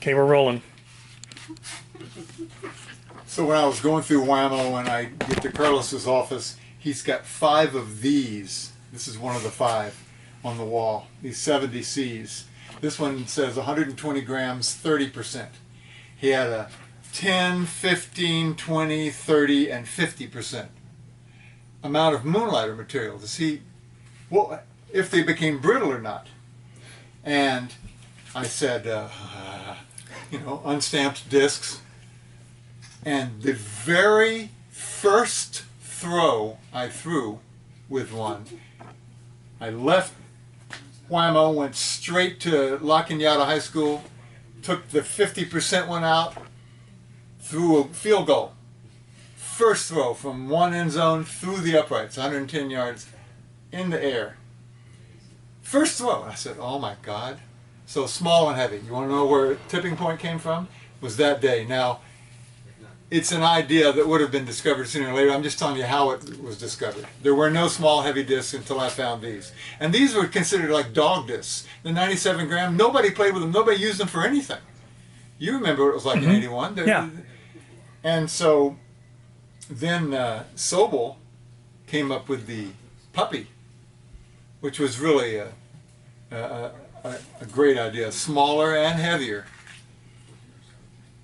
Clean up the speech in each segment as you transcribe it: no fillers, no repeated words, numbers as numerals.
Okay, we're rolling. So when I was going through Whammo and I get to Carlos's office, he's got 5 of these. This is one of the 5 on the wall, these 70Cs. This one says 120 grams, 30%. He had a 10, 15, 20, 30, and 50% amount of moonlighter material to see if they became brittle or not. And I said, unstamped discs. And the very first throw I threw with one, I left Whammo, went straight to La Cañada High School, took the 50% one out, threw a field goal. First throw from one end zone through the uprights, 110 yards in the air. First throw. I said, oh my God. So small and heavy. You want to know where tipping point came from? It was that day. Now, it's an idea that would have been discovered sooner or later. I'm just telling you how it was discovered. There were no small heavy discs until I found these. And these were considered like dog discs. The 97 gram, nobody played with them. Nobody used them for anything. You remember what it was like in 81. Yeah. And so then Sobel came up with the puppy, which was really a great idea. Smaller and heavier.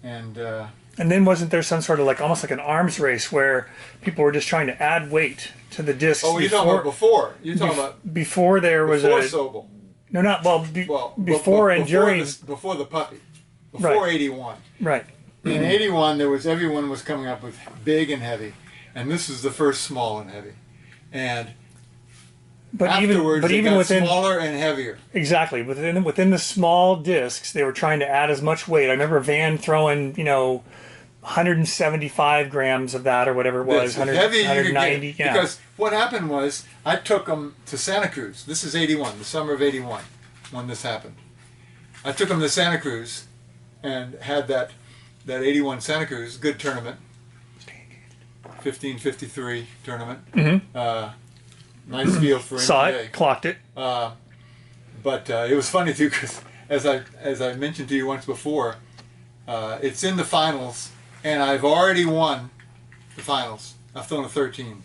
And then wasn't there some sort of almost like an arms race where people were just trying to add weight to the discs? Oh, you're talking about before. You're talking about before there was before Sobel. No, not before and during. Before the puppy. Before right. 81. Right. In 81, everyone was coming up with big and heavy, and this was the first small and heavy. And afterwards, it got within smaller and heavier. Exactly. Within the small discs, they were trying to add as much weight. I remember Van throwing, 175 grams of that or whatever it was, 190. Yeah. Because what happened was I took them to Santa Cruz. This is 81, the summer of 81, when this happened. I took them to Santa Cruz and had that 81 Santa Cruz, good tournament, 1553 tournament. Mm-hmm. Nice field for Saw NBA. It, clocked it. But it was funny too because as I mentioned to you once before, it's in the finals and I've already won the finals. I've thrown a 13,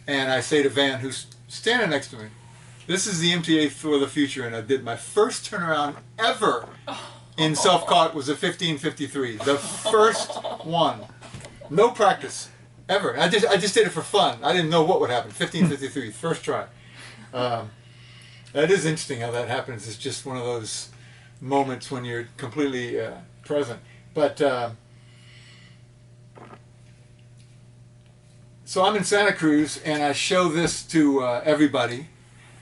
and I say to Van, who's standing next to me, "This is the MTA for the future." And I did my first turnaround ever in self-caught was a 1553, the first one, no practice. Ever. I just did it for fun. I didn't know what would happen. 1553, first try. That is interesting how that happens. It's just one of those moments when you're completely present. But so I'm in Santa Cruz and I show this to everybody,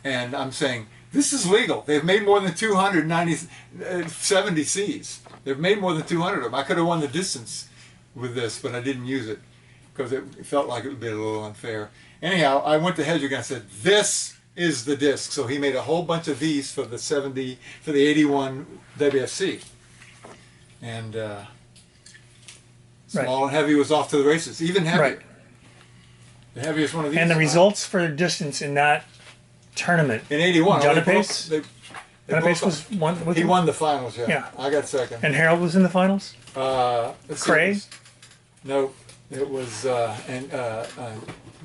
and I'm saying this is legal. They've made more than 70 Cs. They've made more than 200 of them. I could have won the distance with this, but I didn't use it, because it felt like it would be a little unfair. Anyhow, I went to Hedrick and I said, this is the disc. So he made a whole bunch of these for the 81 WFC. And small and heavy was off to the races, even heavier. Right. The heaviest one of these. And the results for distance in that tournament. In 81. Dunapace? Dunapace was one. He won the finals, yeah. I got second. And Harold was in the finals? Cray? No. It was,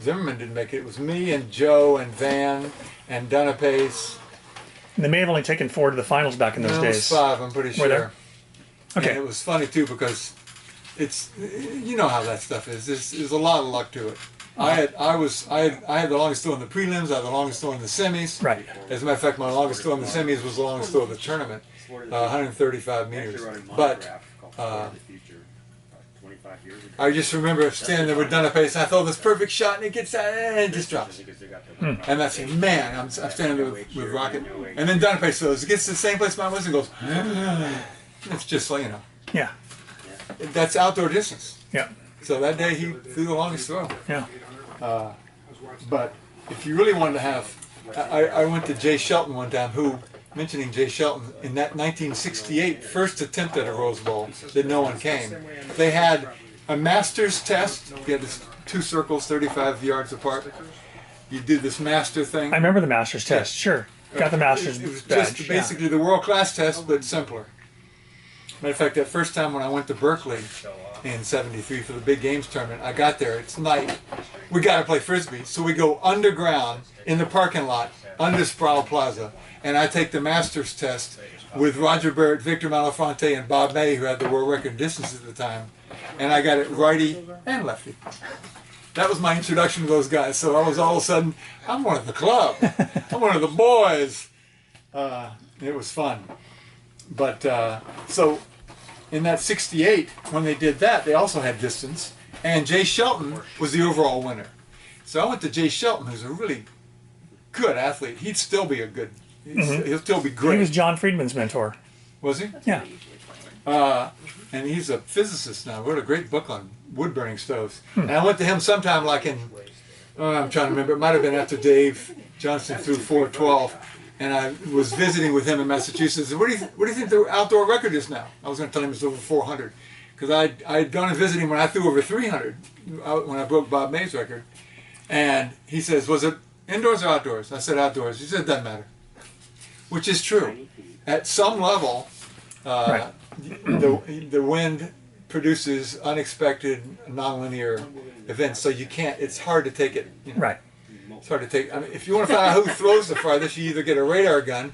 Zimmerman didn't make it. It was me and Joe and Van and Dunapace. And they may have only taken 4 to the finals back in those days. It was 5, I'm pretty sure. Were there? Okay. And it was funny too because it's, you know how that stuff is. There's a lot of luck to it. I had the longest throw in the prelims. I had the longest throw in the semis. Right. As a matter of fact, my longest throw in the semis was the longest throw of the tournament, 135 meters. But I just remember standing there with Dunapace, and I throw this perfect shot, and it gets out, and it just drops. And I say, man, I'm standing there with Rocket. And then Dunapace throws. It gets to the same place mine was and goes, it's just like, Yeah. That's outdoor distance. Yeah. So that day he threw the longest throw. Yeah. But if you really wanted to have, I went to Jay Shelton one time, who, mentioning Jay Shelton, in that 1968 first attempt at a Rose Bowl that no one came, they had a master's test. You had this 2 circles 35 yards apart. You did this master thing. I remember the master's test, sure. Got the master's It was badge. just basically the world-class test, but simpler. Matter of fact, that first time when I went to Berkeley in '73 for the big games tournament, I got there. It's night. We got to play frisbee, so we go underground in the parking lot under Sproul Plaza, and I take the master's test with Roger Barrett, Victor Malafronte, and Bob May, who had the world record distance at the time, and I got it righty and lefty. That was my introduction to those guys. So I was all of a sudden, I'm one of the club. I'm one of the boys. It was fun. But so in that '68, when they did that, they also had distance. And Jay Shelton was the overall winner. So I went to Jay Shelton, who's a really good athlete. He'd still be a good, he'll still be great. He was John Friedman's mentor. Was he? Yeah. And he's a physicist now. Wrote a great book on wood burning stoves. And I went to him sometime like in, I'm trying to remember, it might have been after Dave Johnson threw 412. And I was visiting with him in Massachusetts. And what do you think the outdoor record is now? I was going to tell him it's over 400. Because I had gone and visited him when I threw over 300, when I broke Bob May's record. And he says, was it indoors or outdoors? I said outdoors. He said, it doesn't matter. Which is true. At some level, Right. the wind produces unexpected nonlinear events, so you can't, it's hard to take it. You know, Right. it's hard to take, I mean, if you want to find out who throws the farthest, you either get a radar gun,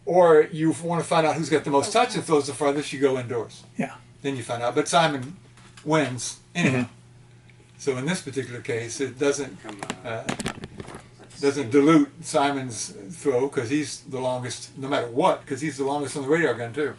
or you want to find out who's got the most touch and throws the farthest, you go indoors. Yeah. Then you find out. But Simon wins anyhow. So in this particular case, it doesn't dilute Simon's throw, because he's the longest, no matter what, because he's the longest on the radar gun too.